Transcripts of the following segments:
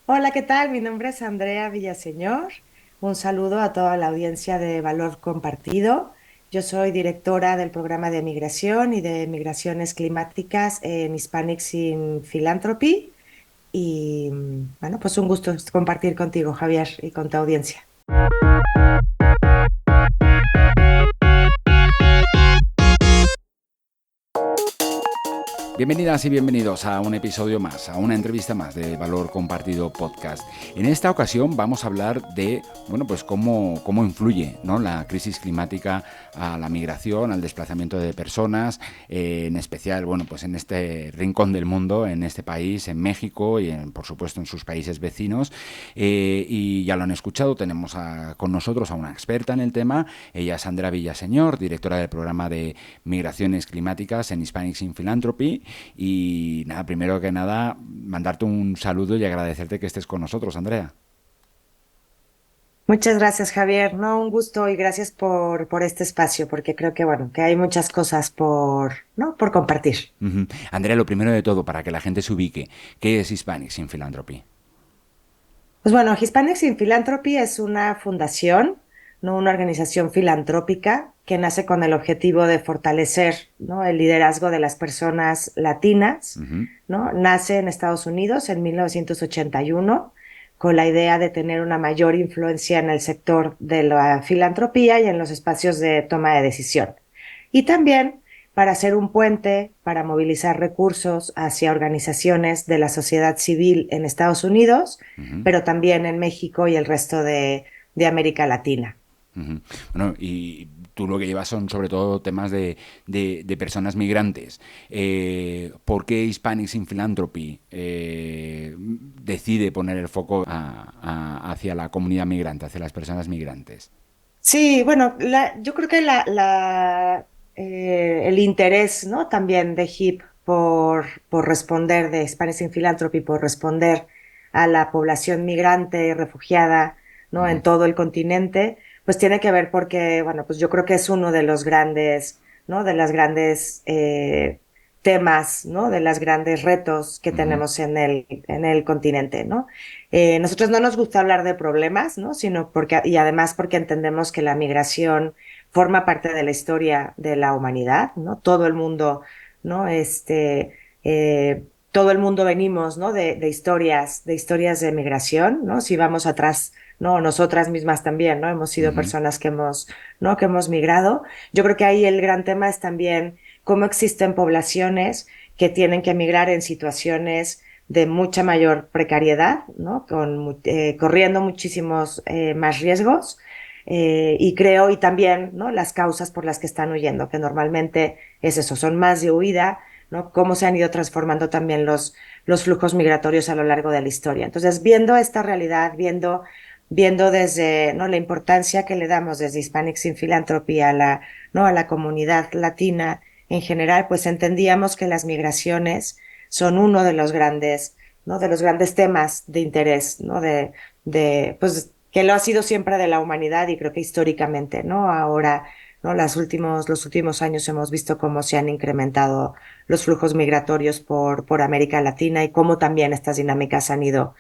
Hola, ¿qué tal? Mi nombre es Andrea Villaseñor. Un saludo a toda la audiencia de Valor Compartido. Yo soy directora del programa de migración y de migraciones climáticas en Hispanics in Philanthropy. Y bueno, pues un gusto compartir contigo, Javier, y con tu audiencia. Bienvenidas y bienvenidos a un episodio más, a una entrevista más de Valor Compartido Podcast. En esta ocasión vamos a hablar de, bueno, pues cómo influye, ¿no?, la crisis climática a la migración, al desplazamiento de personas, en especial, bueno, pues en este rincón del mundo, en este país, en México y, por supuesto, en sus países vecinos. Y ya lo han escuchado, tenemos con nosotros a una experta en el tema. Ella es Andrea Villaseñor, directora del programa de migraciones climáticas en Hispanics in Philanthropy. Y nada, primero que nada, mandarte un saludo y agradecerte que estés con nosotros, Andrea. Muchas gracias, Javier. No, un gusto y gracias por este espacio, porque creo que, bueno, que hay muchas cosas ¿no?, por compartir. Andrea, lo primero de todo, para que la gente se ubique, ¿qué es Hispanics in Philanthropy? Pues bueno, Hispanics in Philanthropy es una fundación, ¿no?, una organización filantrópica que nace con el objetivo de fortalecer, ¿no?, el liderazgo de las personas latinas, Ujú. ¿no? Nace en Estados Unidos en 1981 con la idea de tener una mayor influencia en el sector de la filantropía y en los espacios de toma de decisión. Y también para hacer un puente, para movilizar recursos hacia organizaciones de la sociedad civil en Estados Unidos, Uh-huh. pero también en México y el resto de América Latina. Uh-huh. Bueno, y tú lo que llevas son sobre todo temas de personas migrantes. ¿Por qué Hispanics in Philanthropy decide poner el foco hacia la comunidad migrante, hacia las personas migrantes? Sí, bueno, yo creo que el interés, ¿no?, también de HIP por responder, de Hispanics in Philanthropy, por responder a la población migrante y refugiada, ¿no?, en Uh-huh. todo el continente, pues tiene que ver porque, bueno, pues yo creo que es uno de los grandes, ¿no?, de las grandes temas, ¿no?, de los grandes retos que Uh-huh. tenemos en el continente, ¿no? Nosotros no nos gusta hablar de problemas, ¿no?, sino porque, y además porque entendemos que la migración forma parte de la historia de la humanidad, ¿no? Todo el mundo, ¿no? Todo el mundo venimos, ¿no?, de historias de migración, ¿no? Si vamos atrás, ¿no?, nosotras mismas también, ¿no? Hemos sido Uh-huh. personas ¿no?, que hemos migrado. Yo creo que ahí el gran tema es también cómo existen poblaciones que tienen que migrar en situaciones de mucha mayor precariedad, ¿no?, corriendo muchísimos más riesgos. Y creo, y también, ¿no?, las causas por las que están huyendo, que normalmente es eso, son más de huida, ¿no? Cómo se han ido transformando también los flujos migratorios a lo largo de la historia. Entonces, viendo esta realidad, viendo desde, ¿no?, la importancia que le damos desde Hispanics in Philanthropy ¿no?, a la comunidad latina en general, pues entendíamos que las migraciones son uno de los grandes, ¿no?, de los grandes temas de interés, ¿no?, pues, que lo ha sido siempre de la humanidad y creo que históricamente, ¿no? Ahora, ¿no?, los últimos años hemos visto cómo se han incrementado los flujos migratorios por América Latina y cómo también estas dinámicas han ido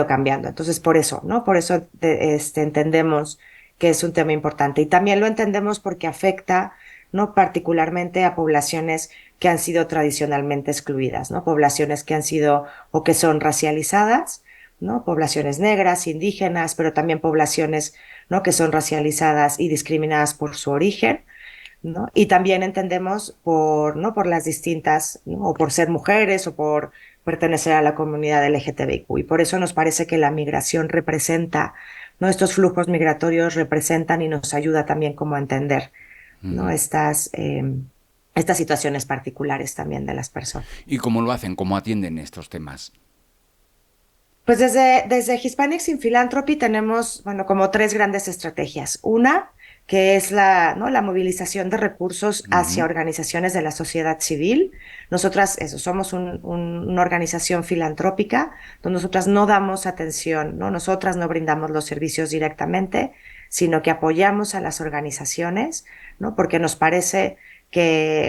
cambiando. Entonces, por eso, ¿no? Por eso entendemos que es un tema importante. Y también lo entendemos porque afecta, ¿no?, particularmente a poblaciones que han sido tradicionalmente excluidas, ¿no? Poblaciones que han sido o que son racializadas, ¿no? Poblaciones negras, indígenas, pero también poblaciones, ¿no?, que son racializadas y discriminadas por su origen, ¿no? Y también entendemos ¿no?, por las distintas, ¿no?, o por ser mujeres o por pertenecer a la comunidad LGTBIQ. Y por eso nos parece que la migración representa, ¿no?, estos flujos migratorios representan y nos ayuda también como a entender, ¿no?, Uh-huh. estas situaciones particulares también de las personas. ¿Y cómo lo hacen? ¿Cómo atienden estos temas? Pues desde Hispanics in Philanthropy tenemos, bueno, como tres grandes estrategias. Una, que es ¿no?, la movilización de recursos hacia Uh-huh. organizaciones de la sociedad civil. Nosotras, eso, somos una organización filantrópica, donde nosotras no damos atención, ¿no? Nosotras no brindamos los servicios directamente, sino que apoyamos a las organizaciones, ¿no? Porque nos parece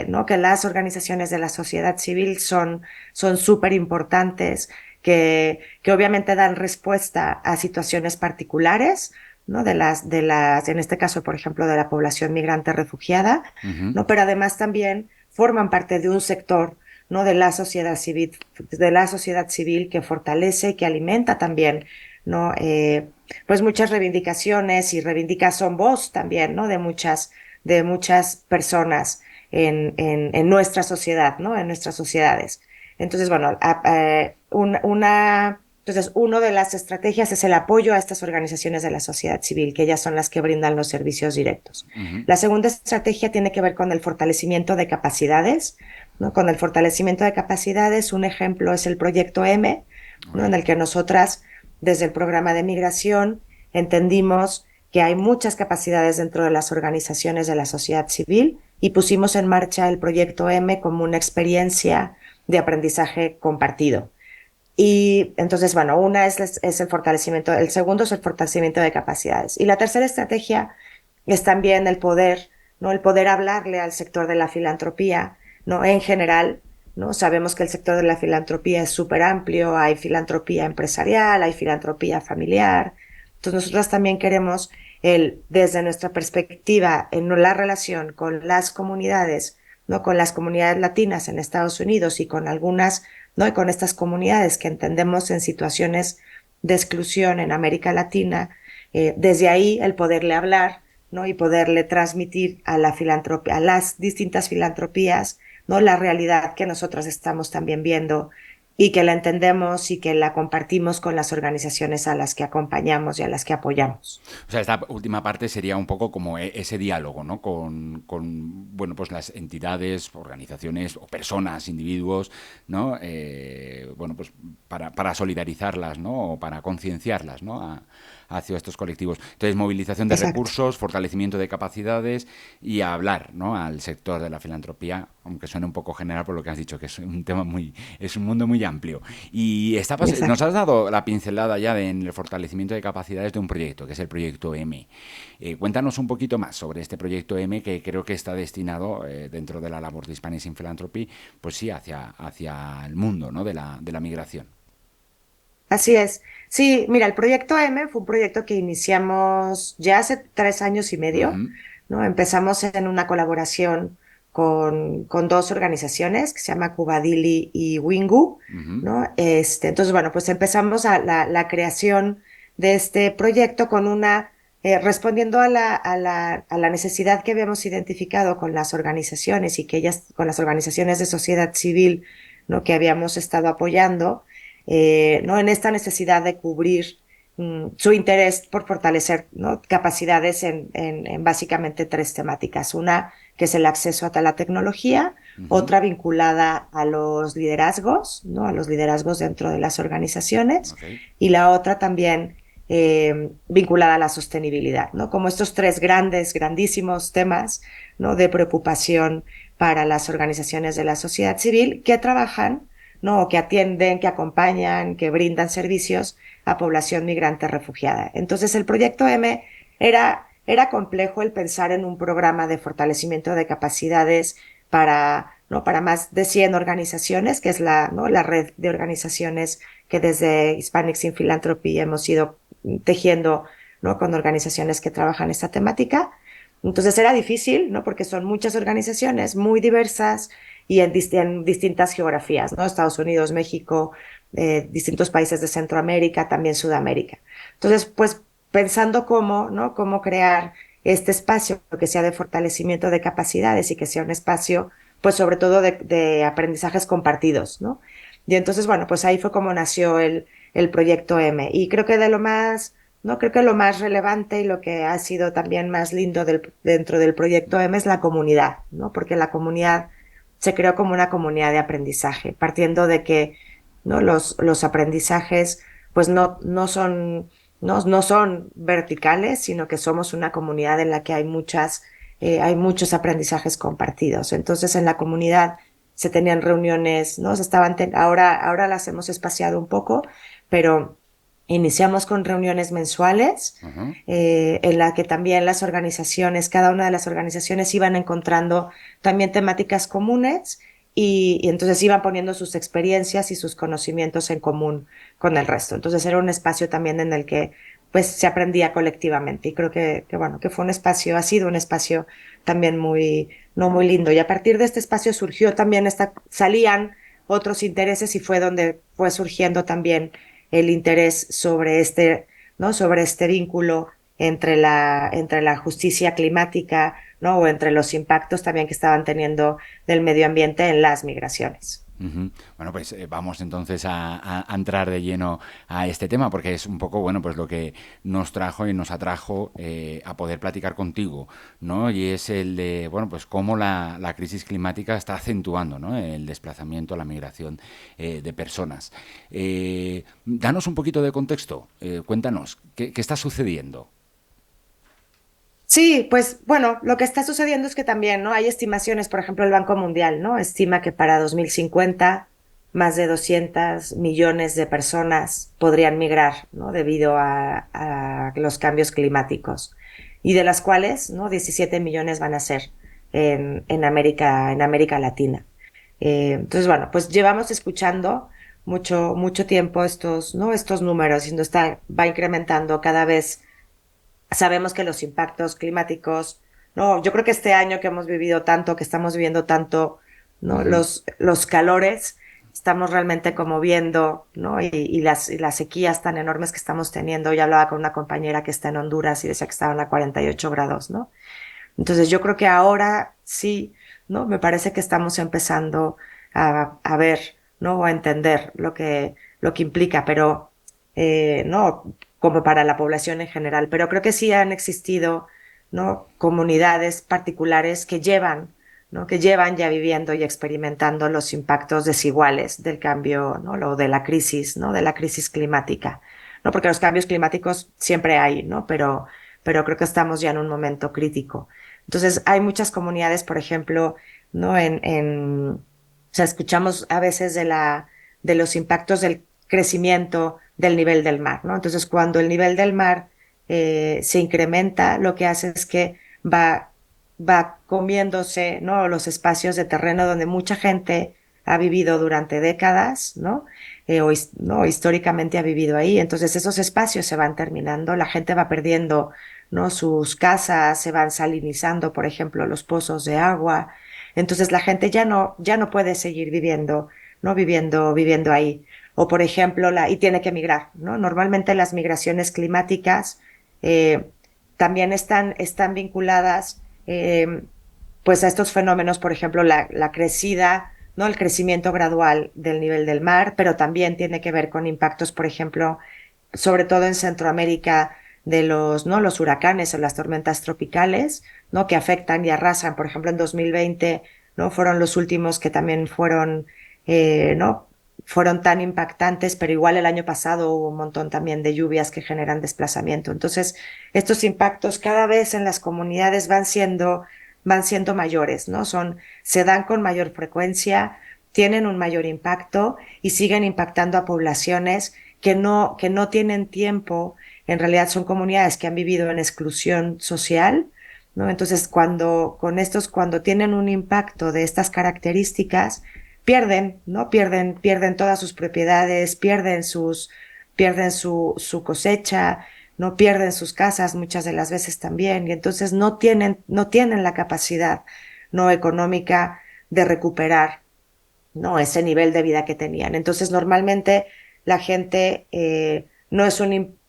¿no?, que las organizaciones de la sociedad civil son súper importantes que obviamente dan respuesta a situaciones particulares, ¿no? En este caso, por ejemplo, de la población migrante refugiada, Ujú. ¿no? Pero además también forman parte de un sector, ¿no? De la sociedad civil que fortalece y que alimenta también, ¿no? Pues muchas reivindicaciones y son voz también, ¿no? De muchas personas en nuestra sociedad, ¿no? En nuestras sociedades. Entonces, bueno, entonces, una de las estrategias es el apoyo a estas organizaciones de la sociedad civil, que ellas son las que brindan los servicios directos. Ujú. La segunda estrategia tiene que ver con el fortalecimiento de capacidades, ¿no? Con el fortalecimiento de capacidades, un ejemplo es el proyecto M, ¿no? En Ok. el que nosotras, desde el programa de migración, entendimos que hay muchas capacidades dentro de las organizaciones de la sociedad civil y pusimos en marcha el proyecto M como una experiencia de aprendizaje compartido. Y entonces, bueno, es el fortalecimiento, el segundo es el fortalecimiento de capacidades. Y la tercera estrategia es también el poder, ¿no? El poder hablarle al sector de la filantropía, ¿no? En general, ¿no? Sabemos que el sector de la filantropía es súper amplio, hay filantropía empresarial, hay filantropía familiar. Entonces, nosotros también queremos desde nuestra perspectiva, en la relación con las comunidades, ¿no? Con las comunidades latinas en Estados Unidos y con algunas, ¿no? Y con estas comunidades que entendemos en situaciones de exclusión en América Latina, desde ahí el poderle hablar, ¿no? Y poderle transmitir a la filantropía, a las distintas filantropías, ¿no? La realidad que nosotros estamos también viendo y que la entendemos y que la compartimos con las organizaciones a las que acompañamos y a las que apoyamos. O sea, esta última parte sería un poco como ese diálogo, ¿no? Bueno, pues las entidades, organizaciones o personas, individuos, ¿no? Bueno, pues para solidarizarlas, ¿no? O para concienciarlas, ¿no? Hacia estos colectivos. Entonces, movilización de Exacto. recursos, fortalecimiento de capacidades y hablar, ¿no? Al sector de la filantropía, aunque suene un poco general por lo que has dicho, que es un tema es un mundo muy amplio. Y nos Exacto. has dado la pincelada ya en el fortalecimiento de capacidades de un proyecto, que es el proyecto M. Cuéntanos un poquito más sobre este proyecto M, que creo que está destinado, dentro de la labor de Hispanics in Philanthropy, pues sí, hacia el mundo, ¿no? De la migración. Así es. Sí, mira, el proyecto M fue un proyecto que iniciamos ya hace 3 años y medio, Ujú. ¿no? Empezamos en una colaboración con dos organizaciones que se llama Cubadili y Wingu, Ujú. ¿no? Entonces, bueno, pues empezamos la creación de este proyecto respondiendo a la necesidad que habíamos identificado con las organizaciones y con las organizaciones de sociedad civil, ¿no? Que habíamos estado apoyando, ¿no? En esta necesidad de cubrir su interés por fortalecer, ¿no? Capacidades en básicamente tres temáticas. Una, que es el acceso a la tecnología, Ujú. otra vinculada a los liderazgos, ¿no? A los liderazgos dentro de las organizaciones, Ok. y la otra también vinculada a la sostenibilidad, ¿no? Como estos tres grandísimos temas, ¿no? De preocupación para las organizaciones de la sociedad civil que trabajan, ¿no? O que atienden, que acompañan, que brindan servicios a población migrante refugiada. Entonces, el proyecto M era complejo el pensar en un programa de fortalecimiento de capacidades ¿no? Para más de 100 organizaciones, que es ¿no? La red de organizaciones que desde Hispanics in Philanthropy hemos ido tejiendo, ¿no? Con organizaciones que trabajan esta temática. Entonces era difícil, ¿no? Porque son muchas organizaciones muy diversas y en distintas geografías, ¿no? Estados Unidos, México, distintos países de Centroamérica, también Sudamérica. Entonces, pues pensando ¿no? Cómo crear este espacio que sea de fortalecimiento de capacidades y que sea un espacio, pues sobre todo de aprendizajes compartidos, ¿no? Y entonces, bueno, pues ahí fue como nació el proyecto M. Y creo que ¿no? Creo que lo más relevante y lo que ha sido también más lindo dentro del proyecto M es la comunidad, ¿no? Porque la comunidad se creó como una comunidad de aprendizaje, partiendo de que, ¿no? Los aprendizajes, pues no son verticales, sino que somos una comunidad en la que hay muchos aprendizajes compartidos. Entonces, en la comunidad se tenían reuniones, ¿no? Ahora las hemos espaciado un poco, pero iniciamos con reuniones mensuales, Ujú. en la que también cada una de las organizaciones iban encontrando también temáticas comunes y entonces iban poniendo sus experiencias y sus conocimientos en común con el resto. Entonces era un espacio también en el que pues se aprendía colectivamente y creo que bueno, que fue un espacio, ha sido un espacio también muy, no muy lindo. Y a partir de este espacio surgió también salían otros intereses y fue donde fue surgiendo también el interés sobre ¿no? Sobre este vínculo entre la justicia climática, ¿no? O entre los impactos también que estaban teniendo del medio ambiente en las migraciones. Ujú. Bueno, pues vamos entonces a entrar de lleno a este tema, porque es un poco, bueno, pues lo que nos trajo y nos atrajo a poder platicar contigo, ¿no? Y es el de, bueno, pues cómo la crisis climática está acentuando, ¿no? El desplazamiento, la migración de personas. Danos un poquito de contexto, cuéntanos, ¿qué está sucediendo? Sí, pues bueno, lo que está sucediendo es que también, ¿no? Hay estimaciones, por ejemplo, el Banco Mundial, ¿no? Estima que para 2050 más de 200 millones de personas podrían migrar, ¿no? Debido a los cambios climáticos. Y de las cuales, ¿no? 17 millones van a ser en América Latina. Entonces, bueno, pues llevamos escuchando mucho tiempo ¿no? Estos números y va incrementando cada vez. Sabemos que los impactos climáticos, no, yo creo que este año que hemos vivido tanto, que estamos viviendo tanto, ¿no? Ujú. Los calores, estamos realmente como viendo, ¿no? Y las sequías tan enormes que estamos teniendo. Yo hablaba con una compañera que está en Honduras y decía que estaban a 48 grados, ¿no? Entonces yo creo que ahora sí, ¿no? Me parece que estamos empezando a ver, ¿no? O a entender lo que implica, pero no como para la población en general, pero creo que sí han existido, ¿no? Comunidades particulares que llevan, ¿no? Que llevan ya viviendo y experimentando los impactos desiguales del cambio, ¿no? Lo de la crisis, ¿no? De la crisis climática, ¿no? Porque los cambios climáticos siempre hay, ¿no? Pero creo que estamos ya en un momento crítico. Entonces, hay muchas comunidades, por ejemplo, ¿no? O sea, escuchamos a veces de los impactos del crecimiento del nivel del mar, ¿no? Entonces, cuando el nivel del mar se incrementa, lo que hace es que va comiéndose, ¿no? Los espacios de terreno donde mucha gente ha vivido durante décadas, ¿no? ¿no? Históricamente ha vivido ahí. Entonces, esos espacios se van terminando, la gente va perdiendo, ¿no? Sus casas, se van salinizando, por ejemplo, los pozos de agua. Entonces, la gente ya no puede seguir viviendo, ¿no? Viviendo ahí. O, por ejemplo, y tiene que emigrar, ¿no? Normalmente las migraciones climáticas eh, también están vinculadas pues a estos fenómenos, por ejemplo, la crecida, ¿no? El crecimiento gradual del nivel del mar, pero también tiene que ver con impactos, por ejemplo, sobre todo en Centroamérica, de ¿no? Los huracanes o las tormentas tropicales, ¿no? Que afectan y arrasan. Por ejemplo, en 2020, ¿no? Fueron los últimos que también ¿no? Fueron tan impactantes, pero igual el año pasado hubo un montón también de lluvias que generan desplazamiento. Entonces, estos impactos cada vez en las comunidades van siendo mayores, ¿no? Se dan con mayor frecuencia, tienen un mayor impacto y siguen impactando a poblaciones que no tienen tiempo. En realidad son comunidades que han vivido en exclusión social, ¿no? Entonces, cuando tienen un impacto de estas características, pierden, ¿no? Pierden todas sus propiedades, pierden su cosecha, no pierden sus casas muchas de las veces también, y entonces no tienen la capacidad no económica de recuperar, ¿no? Ese nivel de vida que tenían. Entonces, normalmente la gente no es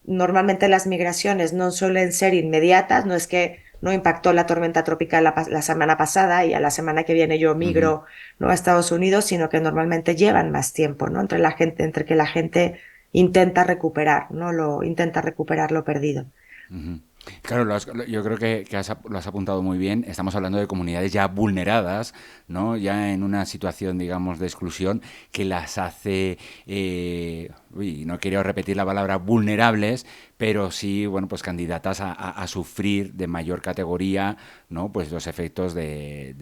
normalmente las migraciones no suelen ser inmediatas, no es que no impactó la tormenta tropical la semana pasada y a la semana que viene yo Ujú. migro, ¿no? A Estados Unidos, sino que normalmente llevan más tiempo, ¿no? Entre que la gente intenta recuperar, ¿no? Intenta recuperar lo perdido. Ujú. Claro, yo creo que lo has apuntado muy bien. Estamos hablando de comunidades ya vulneradas, ¿no? Ya en una situación, digamos, de exclusión que las hace, uy, no quiero repetir la palabra vulnerables, pero sí, bueno, pues candidatas a sufrir de mayor categoría, ¿no? Pues los efectos de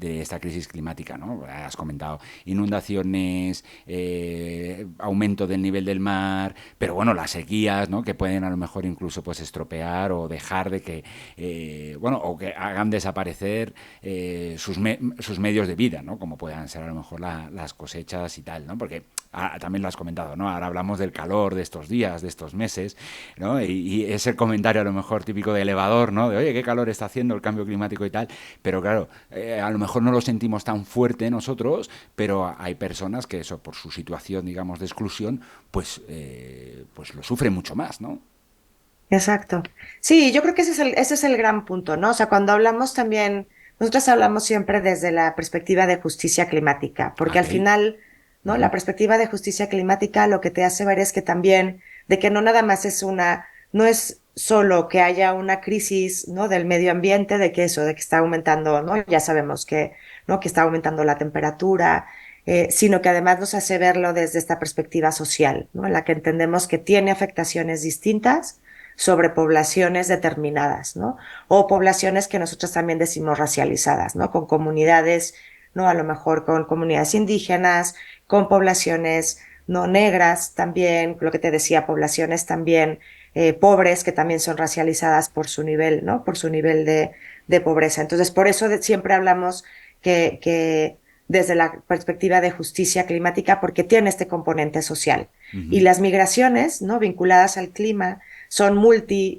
esta crisis climática, ¿no? Has comentado inundaciones, aumento del nivel del mar, pero bueno, las sequías, ¿no? Que pueden a lo mejor incluso pues estropear o dejar de que, bueno, o que hagan desaparecer sus medios de vida, ¿no? Como puedan ser a lo mejor las cosechas y tal, ¿no? Porque también lo has comentado, ¿no? Ahora hablamos del calor de estos días, de estos meses, ¿no? Y ese comentario a lo mejor típico de elevador, ¿no? De, oye, qué calor está haciendo el cambio climático y tal, pero claro, a lo mejor no lo sentimos tan fuerte nosotros, pero hay personas que eso, por su situación, digamos, de exclusión, pues lo sufren mucho más, ¿no? Exacto. Sí, yo creo que ese es el gran punto, ¿no? O sea, cuando hablamos también, nosotros hablamos siempre desde la perspectiva de justicia climática, porque Ok. al final, ¿no? La perspectiva de justicia climática lo que te hace ver es que también, de que no nada más es no es solo que haya una crisis, ¿no? Del medio ambiente, de que eso, de que está aumentando, ¿no? Ya sabemos que, ¿no? Que está aumentando la temperatura, sino que además nos hace verlo desde esta perspectiva social, ¿no? En la que entendemos que tiene afectaciones distintas sobre poblaciones determinadas, ¿no? O poblaciones que nosotros también decimos racializadas, ¿no? Con comunidades, ¿no? A lo mejor con comunidades indígenas, con poblaciones no negras también, lo que te decía, poblaciones también pobres que también son racializadas por su nivel, ¿no? Por su nivel de pobreza. Entonces, por eso siempre hablamos que desde la perspectiva de justicia climática, porque tiene este componente social. Y Ujú. las migraciones, ¿no? Vinculadas al clima,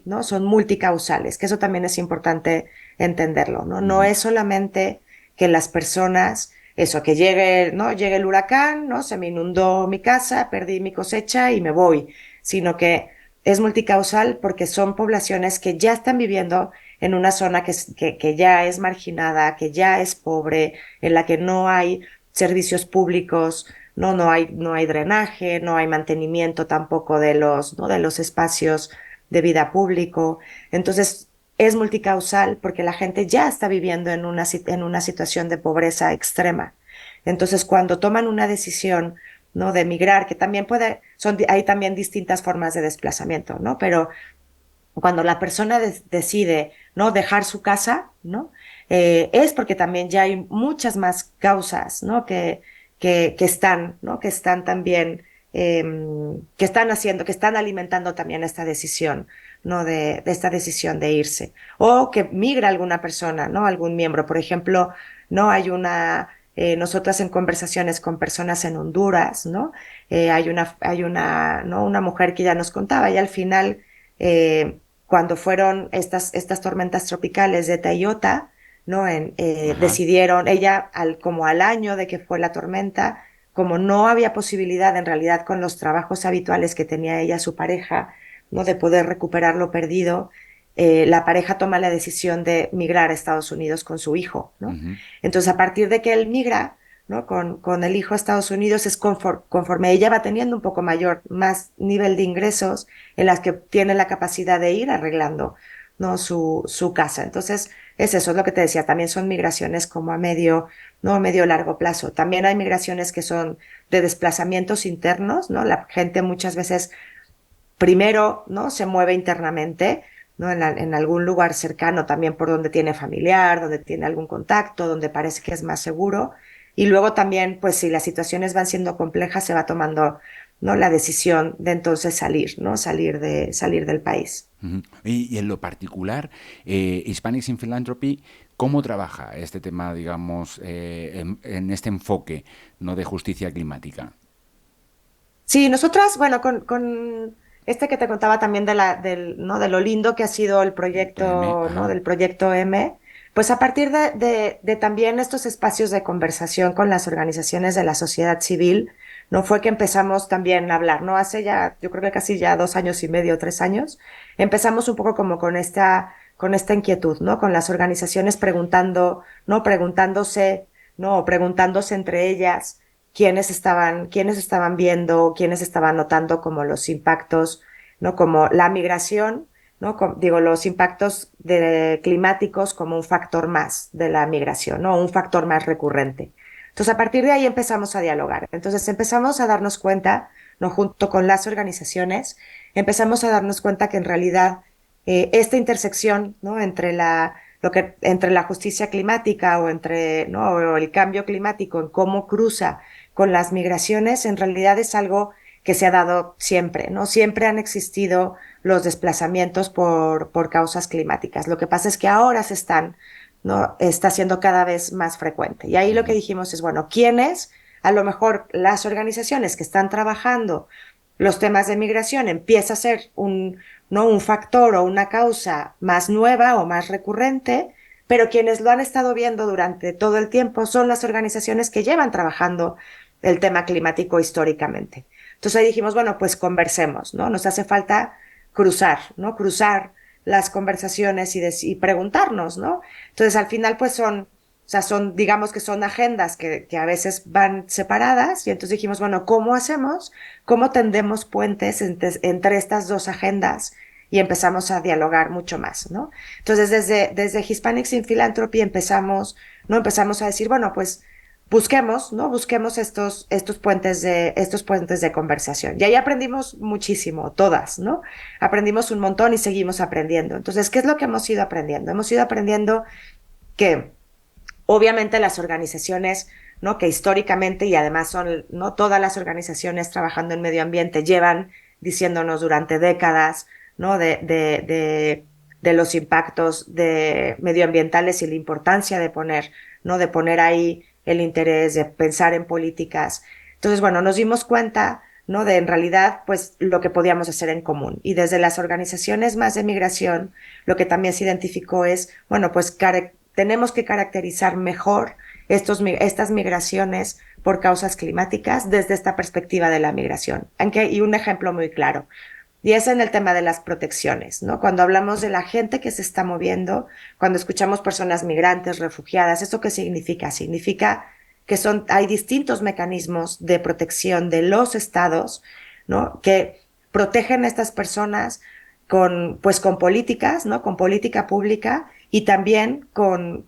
¿no? Son multicausales, que eso también es importante entenderlo, ¿no? No Ujú. es solamente que las personas, eso, que llegue, ¿no? Llegue el huracán, ¿no? Se me inundó mi casa, perdí mi cosecha y me voy, sino que es multicausal porque son poblaciones que ya están viviendo en una zona que ya es marginada, que ya es pobre, en la que no hay servicios públicos, no hay drenaje, no hay mantenimiento tampoco ¿no? De los espacios de vida público. Entonces, es multicausal porque la gente ya está viviendo en una situación de pobreza extrema. Entonces, cuando toman una decisión, ¿no? De emigrar, que también hay también distintas formas de desplazamiento, ¿no? Pero cuando la persona decide, ¿no? Dejar su casa, ¿no? Es porque también ya hay muchas más causas, ¿no? ¿No? Que están también, que están alimentando también esta decisión, ¿no? De esta decisión de irse. O que migra alguna persona, ¿no? Algún miembro. Por ejemplo, ¿no? Nosotras en conversaciones con personas en Honduras, ¿no? ¿no? Una mujer que ya nos contaba y al final, cuando fueron estas tormentas tropicales de Tayota, ¿no? Ajá. Decidieron, como al año de que fue la tormenta, como no había posibilidad en realidad con los trabajos habituales que tenía ella, su pareja, ¿no? De poder recuperar lo perdido, la pareja toma la decisión de migrar a Estados Unidos con su hijo, ¿no? Ujú. Entonces, a partir de que él migra, ¿no? Con el hijo a Estados Unidos, conforme ella va teniendo un poco más nivel de ingresos, en las que tiene la capacidad de ir arreglando, ¿no? Su casa. Entonces, es lo que te decía, también son migraciones como ¿no? A medio largo plazo. También hay migraciones que son de desplazamientos internos, ¿no? La gente muchas veces primero, ¿no? Se mueve internamente, ¿no? En algún lugar cercano también por donde tiene familiar, donde tiene algún contacto, donde parece que es más seguro. Y luego también, pues si las situaciones van siendo complejas, se va tomando, ¿no? La decisión de entonces salir, ¿no? Salir del país. Ujú. Y en lo particular, Hispanics in Philanthropy, ¿cómo trabaja este tema, digamos, en este enfoque, ¿no? De justicia climática? Sí, nosotras, bueno, con este que te contaba también ¿no? De lo lindo que ha sido el PM, proyecto, ¿no? ajá. Del proyecto M, pues a partir de también estos espacios de conversación con las organizaciones de la sociedad civil, no fue que empezamos también a hablar, ¿no? Hace ya, yo creo que casi ya 2 años y medio, 3 años, empezamos un poco como con esta inquietud, ¿no? Con las organizaciones preguntando, ¿no? Preguntándose, ¿no? O preguntándose entre ellas quiénes estaban viendo, quiénes estaban notando como los impactos, ¿no? Como la migración, ¿no? Digo, los impactos climáticos como un factor más de la migración, ¿no? Un factor más recurrente. Entonces, a partir de ahí empezamos a dialogar. Entonces, empezamos a darnos cuenta, ¿no? Junto con las organizaciones, empezamos a darnos cuenta que en realidad esta intersección, ¿no? Entre la justicia climática o entre, ¿no? o el cambio climático, en cómo cruza con las migraciones, en realidad es algo que se ha dado siempre, ¿no? Siempre han existido los desplazamientos por causas climáticas. Lo que pasa es que ahora ¿no? Está siendo cada vez más frecuente. Y ahí lo que Ujú. dijimos es, bueno, ¿quiénes? A lo mejor las organizaciones que están trabajando los temas de migración empieza a ser ¿no? un factor o una causa más nueva o más recurrente, pero quienes lo han estado viendo durante todo el tiempo son las organizaciones que llevan trabajando el tema climático históricamente. Entonces ahí dijimos, bueno, pues conversemos, ¿no? Nos hace falta cruzar, ¿no? Cruzar las conversaciones y preguntarnos, ¿no? Entonces al final pues o sea, digamos que son agendas que a veces van separadas y entonces dijimos, bueno, ¿cómo hacemos? ¿Cómo tendemos puentes entre estas dos agendas? Y empezamos a dialogar mucho más, ¿no? Entonces, desde Hispanics in Philanthropy ¿no? Empezamos a decir, bueno, pues busquemos, ¿no? Busquemos estos puentes de conversación. Y ahí aprendimos muchísimo, todas, ¿no? Aprendimos un montón y seguimos aprendiendo. Entonces, ¿qué es lo que hemos ido aprendiendo? Hemos ido aprendiendo que obviamente las organizaciones, ¿no? Que históricamente y además son, ¿no? Todas las organizaciones trabajando en medio ambiente llevan diciéndonos durante décadas, ¿no? De los impactos medioambientales y la importancia de poner, ¿no? De poner ahí el interés, de pensar en políticas. Entonces, bueno, nos dimos cuenta, ¿no? De en realidad, pues, lo que podíamos hacer en común. Y desde las organizaciones más de migración, lo que también se identificó es, bueno, pues, tenemos que caracterizar mejor estas migraciones por causas climáticas desde esta perspectiva de la migración. Y un ejemplo muy claro. Y es en el tema de las protecciones, ¿no? Cuando hablamos de la gente que se está moviendo, cuando escuchamos personas migrantes, refugiadas, ¿eso qué significa? Significa que hay distintos mecanismos de protección de los estados, ¿no? Que protegen a estas personas pues con políticas, ¿no? Con política pública y también con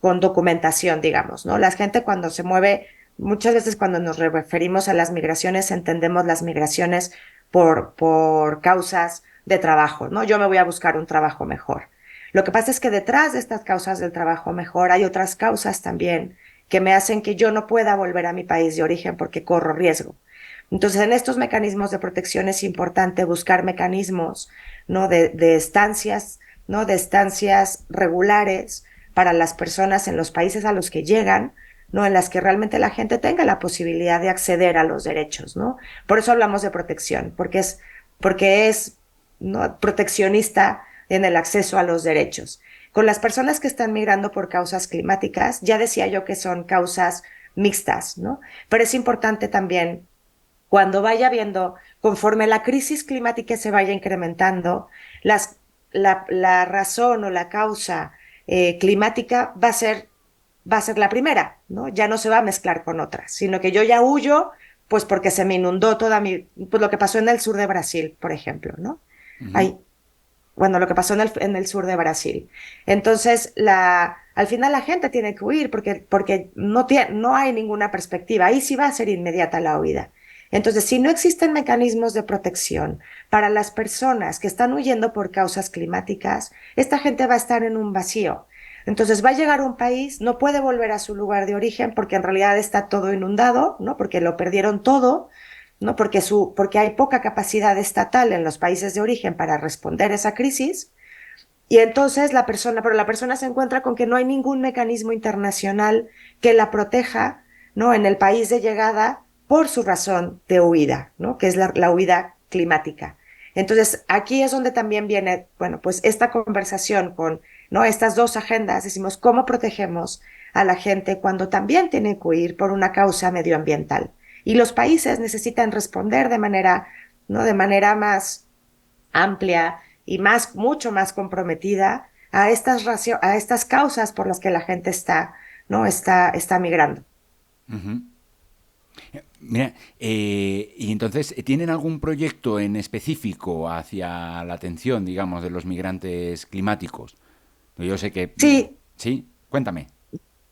documentación, digamos, ¿no? La gente cuando se mueve, muchas veces cuando nos referimos a las migraciones, entendemos las migraciones por causas de trabajo, ¿no? Yo me voy a buscar un trabajo mejor. Lo que pasa es que detrás de estas causas del trabajo mejor hay otras causas también que me hacen que yo no pueda volver a mi país de origen porque corro riesgo. Entonces, en estos mecanismos de protección es importante buscar mecanismos, ¿no? De estancias, ¿no? De estancias regulares para las personas en los países a los que llegan, ¿no? En las que realmente la gente tenga la posibilidad de acceder a los derechos, ¿no? Por eso hablamos de protección, porque es, ¿no? Proteccionista en el acceso a los derechos. Con las personas que están migrando por causas climáticas, ya decía yo que son causas mixtas, ¿no? Pero es importante también cuando vaya viendo, conforme la crisis climática se vaya incrementando, la razón o la causa climática va a ser la primera, ¿no? Ya no se va a mezclar con otras, sino que yo ya huyo, pues porque se me inundó pues lo que pasó en el sur de Brasil, por ejemplo, ¿no? Ujú. Hay, bueno, lo que pasó en el sur de Brasil. Entonces, al final la gente tiene que huir porque no hay ninguna perspectiva. Ahí sí va a ser inmediata la huida. Entonces, si no existen mecanismos de protección para las personas que están huyendo por causas climáticas, esta gente va a estar en un vacío. Entonces va a llegar a un país, no puede volver a su lugar de origen porque en realidad está todo inundado, ¿no? Porque lo perdieron todo, ¿no? Porque hay poca capacidad estatal en los países de origen para responder a esa crisis. Y entonces pero la persona se encuentra con que no hay ningún mecanismo internacional que la proteja, ¿no? En el país de llegada por su razón de huida, ¿no? Que es la huida climática. Entonces, aquí es donde también viene, bueno, pues esta conversación ¿no? Estas dos agendas, decimos, ¿cómo protegemos a la gente cuando también tiene que huir por una causa medioambiental? Y los países necesitan responder ¿no? De manera más amplia y mucho más comprometida a estas causas por las que la gente ¿no? Está migrando. Ujú. Mira, y entonces, ¿tienen algún proyecto en específico hacia la atención, digamos, de los migrantes climáticos? Yo sé que... Sí, Sí, cuéntame.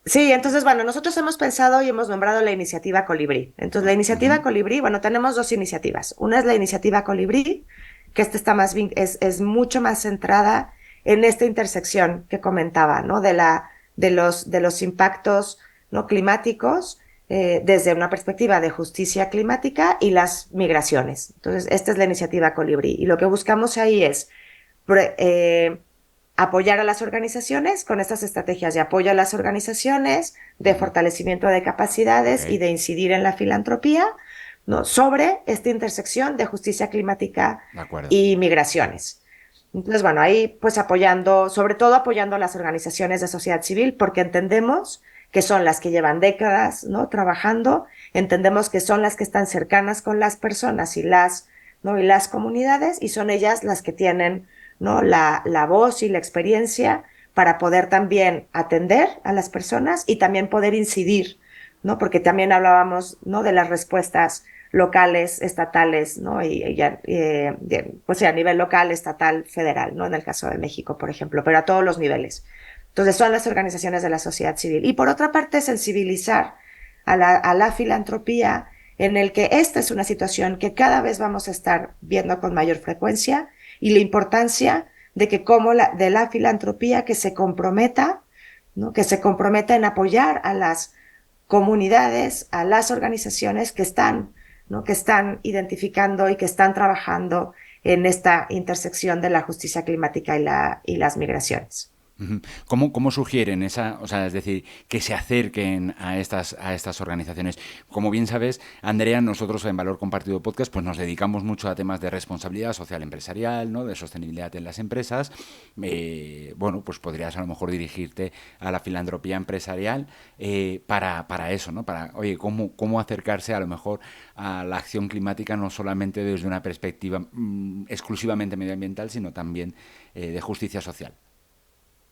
Sí, entonces, bueno, nosotros hemos pensado y hemos nombrado la iniciativa Colibrí. Entonces, la iniciativa Ujú. Colibrí, bueno, tenemos dos iniciativas. Una es la iniciativa Colibrí, que esta está más, es mucho más centrada en esta intersección que comentaba, ¿no? De los impactos, ¿no? Climáticos, desde una perspectiva de justicia climática y las migraciones. Entonces, esta es la iniciativa Colibrí. Y lo que buscamos ahí es apoyar a las organizaciones con estas estrategias de apoyo a las organizaciones, de Ujú. fortalecimiento de capacidades y Ok, de incidir en la filantropía, ¿no? Sobre esta intersección de justicia climática de acuerdo. y migraciones. Entonces, bueno, ahí pues apoyando, sobre todo apoyando a las organizaciones de sociedad civil, porque entendemos que son las que llevan décadas, ¿no? Trabajando, entendemos que son las que están cercanas con las personas y ¿no? Y las comunidades, y son ellas las que tienen, ¿no? La voz y la experiencia para poder también atender a las personas y también poder incidir, ¿no? Porque también hablábamos, ¿no? De las respuestas locales, estatales, ¿no? Pues sí, a nivel local, estatal, federal, ¿no? En el caso de México, por ejemplo, pero a todos los niveles. Entonces son las organizaciones de la sociedad civil. Y por otra parte, sensibilizar a la filantropía en el que esta es una situación que cada vez vamos a estar viendo con mayor frecuencia y la importancia de que de la filantropía que se comprometa, ¿no? Que se comprometa en apoyar a las comunidades, a las organizaciones que están, ¿no? Que están identificando y que están trabajando en esta intersección de la justicia climática y las migraciones. Ujú. ¿Cómo sugieren esa, o sea, es decir, que se acerquen a estas organizaciones? Como bien sabes, Andrea, nosotros en Valor Compartido Podcast, pues nos dedicamos mucho a temas de responsabilidad social empresarial, ¿no? De sostenibilidad en las empresas. Bueno, pues podrías a lo mejor dirigirte a la filantropía empresarial para eso, ¿no? Para, oye, cómo acercarse a lo mejor a la acción climática no solamente desde una perspectiva exclusivamente medioambiental, sino también de justicia social.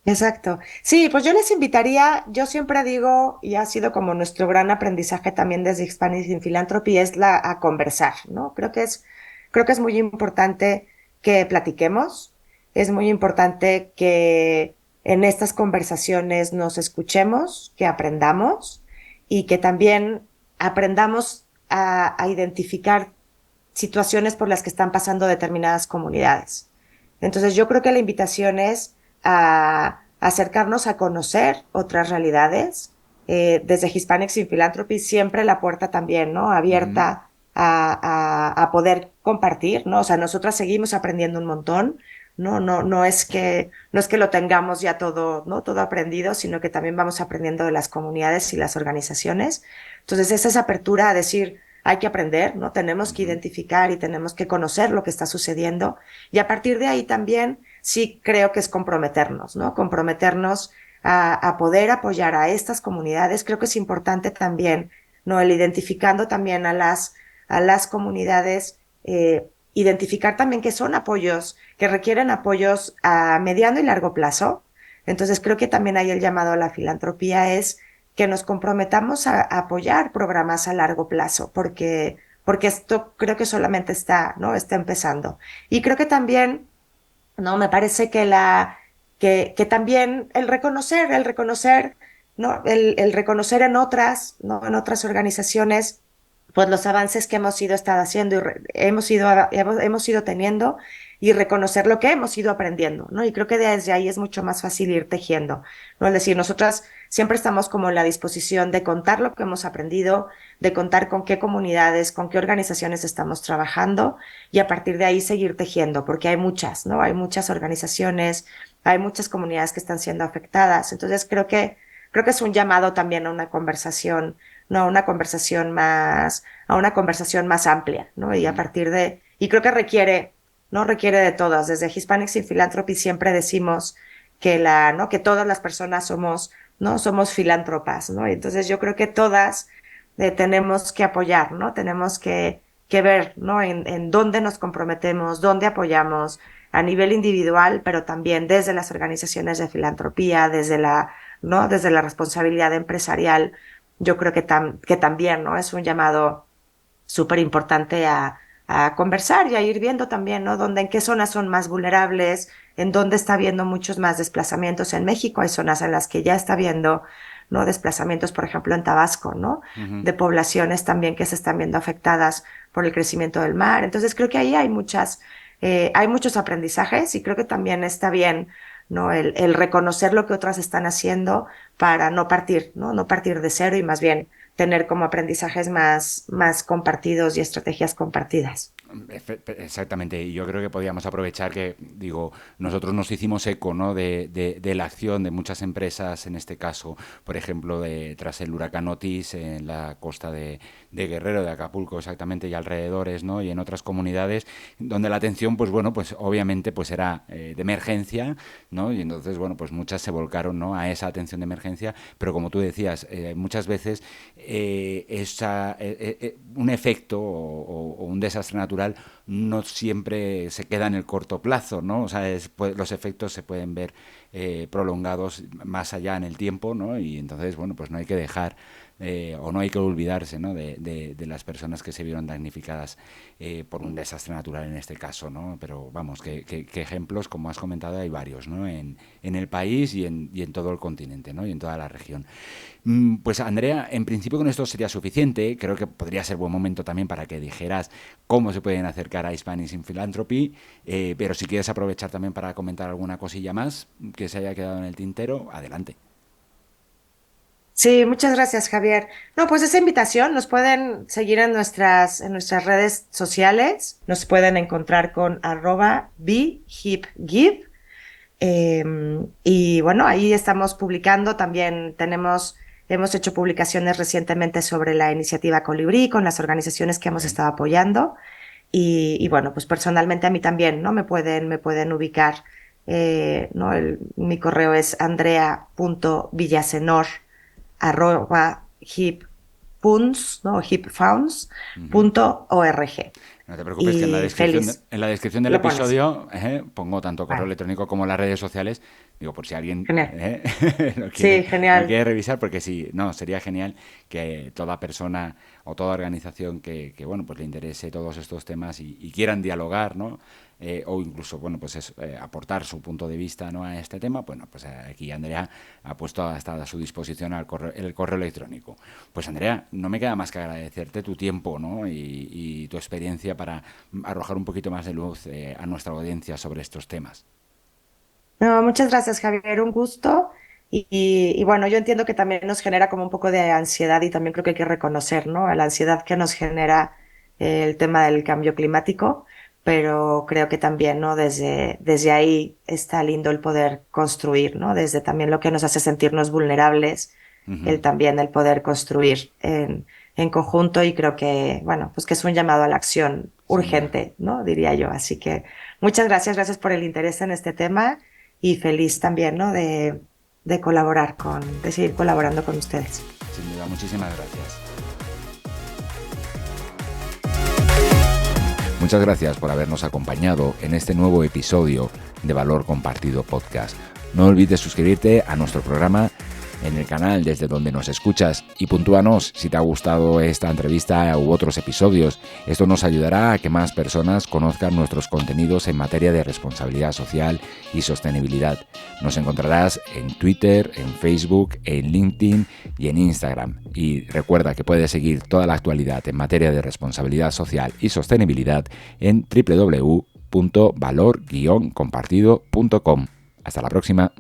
Exacto. Sí, pues yo les invitaría, yo siempre digo, y ha sido como nuestro gran aprendizaje también desde Hispanic in Philanthropy, es a conversar, ¿no? Creo que es muy importante que platiquemos, es muy importante que en estas conversaciones nos escuchemos, que aprendamos y que también aprendamos a identificar situaciones por las que están pasando determinadas comunidades. Entonces yo creo que la invitación es a acercarnos a conocer otras realidades. Desde Hispanics in Philanthropy siempre la puerta también, ¿no? Ujú. Abierta a poder compartir, ¿no? O sea, nosotras seguimos aprendiendo un montón, ¿no? No es que lo tengamos ya todo, ¿no? Todo aprendido, sino que también vamos aprendiendo de las comunidades y las organizaciones. Entonces, esa apertura a decir, hay que aprender, ¿no? Tenemos que Ujú. identificar y tenemos que conocer lo que está sucediendo. Y a partir de ahí también sí creo que es comprometernos, ¿no? Comprometernos a poder apoyar a estas comunidades. Creo que es importante también, ¿no? El identificando también a las comunidades, identificar también que son apoyos, que requieren apoyos a mediano y largo plazo. Entonces creo que también hay el llamado a la filantropía es que nos comprometamos a apoyar programas a largo plazo, porque esto creo que solamente está, ¿no? Está empezando. Y creo que también, ¿no? Me parece que también el reconocer, ¿no? El reconocer en otras, ¿no? En otras organizaciones, pues los avances que hemos ido estado haciendo y hemos ido teniendo y reconocer lo que hemos ido aprendiendo, ¿no? Y creo que desde ahí es mucho más fácil ir tejiendo, ¿no? Es decir, nosotras siempre estamos como en la disposición de contar lo que hemos aprendido, de contar con qué comunidades, con qué organizaciones estamos trabajando y a partir de ahí seguir tejiendo, porque hay muchas, ¿no? Hay muchas organizaciones, hay muchas comunidades que están siendo afectadas. Entonces creo que es un llamado también a una conversación, no a una conversación más, a una conversación más amplia, ¿no? Y a Ujú. partir de, y creo que requiere, no requiere de todas. Desde Hispanics in Philanthropy siempre decimos ¿no? Que todas las personas somos, ¿no? Somos filántropas, ¿no? Y entonces yo creo que todas tenemos que apoyar, ¿no? Tenemos que ver, ¿no? En dónde nos comprometemos, dónde apoyamos a nivel individual, pero también desde las organizaciones de filantropía, ¿no? Desde la responsabilidad empresarial. Yo creo que también, ¿no? Es un llamado súper importante a conversar y a ir viendo también, ¿no? Dónde, en qué zonas son más vulnerables, en dónde está habiendo muchos más desplazamientos en México. Hay zonas en las que ya está habiendo, ¿no? Desplazamientos, por ejemplo, en Tabasco, ¿no? Ujú. De poblaciones también que se están viendo afectadas por el crecimiento del mar. Entonces creo que ahí hay muchos aprendizajes y creo que también está bien, ¿no? El reconocer lo que otras están haciendo para no partir, ¿no? No partir de cero y más bien tener como aprendizajes más compartidos y estrategias compartidas. Exactamente, y yo creo que podíamos aprovechar que, digo, nosotros nos hicimos eco, ¿no? de la acción de muchas empresas, en este caso, por ejemplo, tras el huracán Otis en la costa de Guerrero, de Acapulco exactamente, y alrededores, ¿no? Y en otras comunidades, donde la atención, pues bueno, pues obviamente pues era de emergencia, ¿no? Y entonces, bueno, pues muchas se volcaron, ¿no? A esa atención de emergencia, pero como tú decías, muchas veces un efecto o un desastre natural no siempre se queda en el corto plazo, ¿no? O sea, los efectos se pueden ver prolongados más allá en el tiempo, ¿no? Y entonces, bueno, pues no hay que dejar o no hay que olvidarse, ¿no? de las personas que se vieron damnificadas por un desastre natural en este caso, ¿no? Pero vamos, que ejemplos, como has comentado, hay varios, ¿no? En el país y en todo el continente, ¿no? Y en toda la región. Pues Andrea, en principio con esto sería suficiente. Creo que podría ser buen momento también para que dijeras cómo se pueden acercar a Spanish in Philanthropy, pero si quieres aprovechar también para comentar alguna cosilla más que se haya quedado en el tintero, adelante. Sí, muchas gracias, Javier. No, pues esa invitación nos pueden seguir en nuestras redes sociales. Nos pueden encontrar con @BeHipGive. Y bueno, ahí estamos publicando. También hemos hecho publicaciones recientemente sobre la iniciativa Colibrí con las organizaciones que hemos Vale. estado apoyando. Y bueno, pues personalmente a mí también, ¿no? Me pueden ubicar. ¿No? Mi correo es andrea.villasenor@hippuns, ¿no? Ujú. hipfounds.org. No te preocupes que en la Y descripción, feliz, en la descripción del lo pones. episodio pongo tanto correo Vale, electrónico como las redes sociales. Digo, por si alguien genial. lo quiere, Sí, lo genial. quiere revisar, porque sí, no, sería genial que toda persona o toda organización bueno, pues le interese todos estos temas y quieran dialogar, ¿no? O incluso, bueno, pues aportar su punto de vista, ¿no? A este tema. Bueno, pues aquí Andrea ha puesto hasta a su disposición el correo electrónico. Pues Andrea, no me queda más que agradecerte tu tiempo, ¿no? Y tu experiencia para arrojar un poquito más de luz a nuestra audiencia sobre estos temas. No, muchas gracias, Javier. Un gusto. Y bueno, yo entiendo que también nos genera como un poco de ansiedad y también creo que hay que reconocer, ¿no? La ansiedad que nos genera el tema del cambio climático, pero creo que también, ¿no? Desde ahí está lindo el poder construir, ¿no? Desde también lo que nos hace sentirnos vulnerables, Ujú. el poder construir en conjunto y creo que, bueno, pues que es un llamado a la acción Sin duda. urgente, ¿no? Diría yo. Así que muchas gracias, gracias por el interés en este tema y feliz también, ¿no? De seguir colaborando con ustedes. Sin duda. Muchísimas gracias. Muchas gracias por habernos acompañado en este nuevo episodio de Valor Compartido Podcast. No olvides suscribirte a nuestro programa en el canal desde donde nos escuchas y puntúanos si te ha gustado esta entrevista u otros episodios. Esto nos ayudará a que más personas conozcan nuestros contenidos en materia de responsabilidad social y sostenibilidad. Nos encontrarás en Twitter, en Facebook, en LinkedIn y en Instagram. Y recuerda que puedes seguir toda la actualidad en materia de responsabilidad social y sostenibilidad en www.valor-compartido.com. Hasta la próxima.